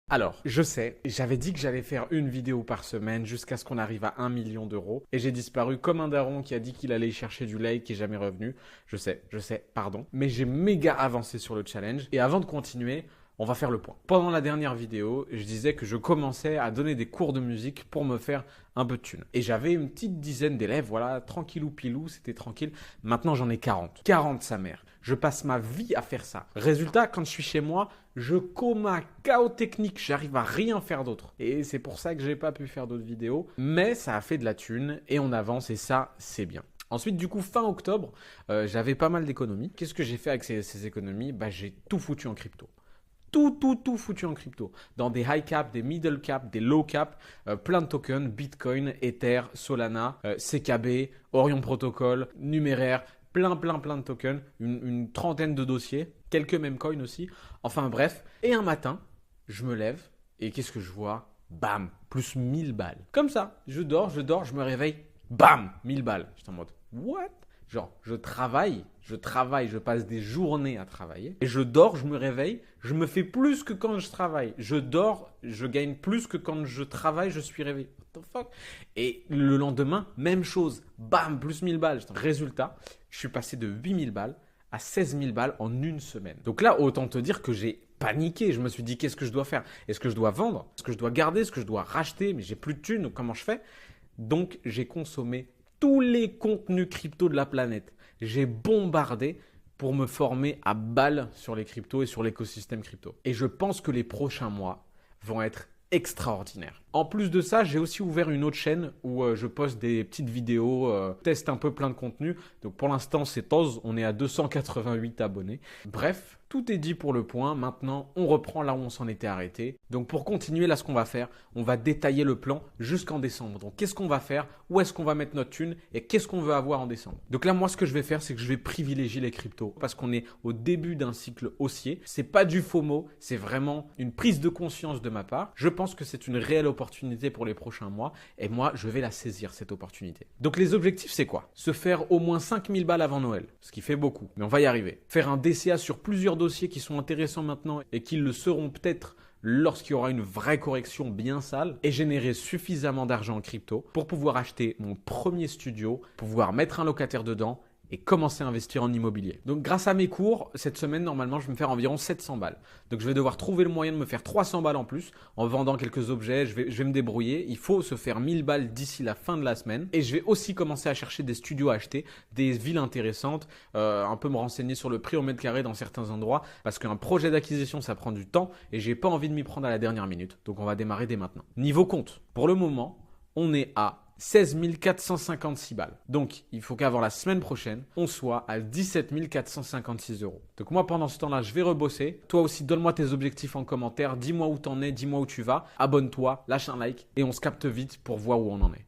Alors, je sais, j'avais dit que j'allais faire une vidéo par semaine jusqu'à ce qu'on arrive à 1 million d'euros et j'ai disparu comme un daron qui a dit qu'il allait chercher du lait qui est jamais revenu. Je sais, pardon. Mais j'ai méga avancé sur le challenge et avant de continuer, on va faire le point. Pendant la dernière vidéo, je disais que je commençais à donner des cours de musique pour me faire un peu de thunes. Et j'avais une petite dizaine d'élèves, voilà, tranquillou pilou, c'était tranquille. Maintenant, j'en ai 40. 40, sa mère. Je passe ma vie à faire ça. Résultat, quand je suis chez moi, je cours un chaos technique, j'arrive à rien faire d'autre. Et c'est pour ça que j'ai pas pu faire d'autres vidéos. Mais ça a fait de la thune et on avance et ça, c'est bien. Ensuite, du coup, fin octobre, j'avais pas mal d'économies. Qu'est-ce que j'ai fait avec ces économies? J'ai tout foutu en crypto. Tout foutu en crypto. Dans des high cap, des middle cap, des low cap, plein de tokens, Bitcoin, Ether, Solana, CKB, Orion Protocol, Numéraire, plein de tokens, une trentaine de dossiers, quelques meme coins aussi. Enfin bref. Et un matin, je me lève et qu'est-ce que je vois? Bam, plus 1000 balles. Comme ça, je dors, je me réveille, bam, 1000 balles. J'étais en mode, what? Genre, je travaille, je passe des journées à travailler. Et je dors, je me réveille, je me fais plus que quand je travaille. Je dors, je gagne plus que quand je travaille, je suis réveillé. What the fuck? Et le lendemain, même chose. Bam, plus 1000 balles. Résultat, je suis passé de 8000 balles à 16 000 balles en une semaine. Donc là, autant te dire que j'ai paniqué. Je me suis dit, qu'est-ce que je dois faire? Est-ce que je dois vendre? Est-ce que je dois garder? Est-ce que je dois racheter? Mais j'ai plus de thunes, donc comment je fais? Donc, j'ai consommé tous les contenus crypto de la planète. J'ai bombardé pour me former à balle sur les cryptos et sur l'écosystème crypto. Et je pense que les prochains mois vont être extraordinaires. En plus de ça, j'ai aussi ouvert une autre chaîne où je poste des petites vidéos, teste un peu plein de contenu. Donc pour l'instant, c'est Oz, on est à 288 abonnés. Bref, tout est dit pour le point. Maintenant, on reprend là où on s'en était arrêté. Donc pour continuer, là, ce qu'on va faire, on va détailler le plan jusqu'en décembre. Donc qu'est-ce qu'on va faire? Où est-ce qu'on va mettre notre thune? Et qu'est-ce qu'on veut avoir en décembre? Donc là, moi, ce que je vais faire, c'est que je vais privilégier les cryptos parce qu'on est au début d'un cycle haussier. C'est pas du FOMO, c'est vraiment une prise de conscience de ma part. Je pense que c'est une réelle opportunité pour les prochains mois et moi, je vais la saisir, cette opportunité. Donc les objectifs, c'est quoi? Se faire au moins 5000 balles avant Noël, ce qui fait beaucoup, mais on va y arriver. Faire un DCA sur plusieurs dossiers qui sont intéressants maintenant et qui le seront peut-être lorsqu'il y aura une vraie correction bien sale et générer suffisamment d'argent en crypto pour pouvoir acheter mon premier studio, pouvoir mettre un locataire dedans et commencer à investir en immobilier. Donc grâce à mes cours, cette semaine, normalement, je vais me faire environ 700 balles. Donc je vais devoir trouver le moyen de me faire 300 balles en plus en vendant quelques objets. Je vais me débrouiller. Il faut se faire 1000 balles d'ici la fin de la semaine. Et je vais aussi commencer à chercher des studios à acheter, des villes intéressantes, un peu me renseigner sur le prix au mètre carré dans certains endroits parce qu'un projet d'acquisition, ça prend du temps et j'ai pas envie de m'y prendre à la dernière minute. Donc on va démarrer dès maintenant. Niveau compte, pour le moment, on est à 16 456 balles. Donc, il faut qu'avant la semaine prochaine, on soit à 17 456 euros. Donc moi, pendant ce temps-là, je vais rebosser. Toi aussi, donne-moi tes objectifs en commentaire. Dis-moi où t'en es, dis-moi où tu vas. Abonne-toi, lâche un like et on se capte vite pour voir où on en est.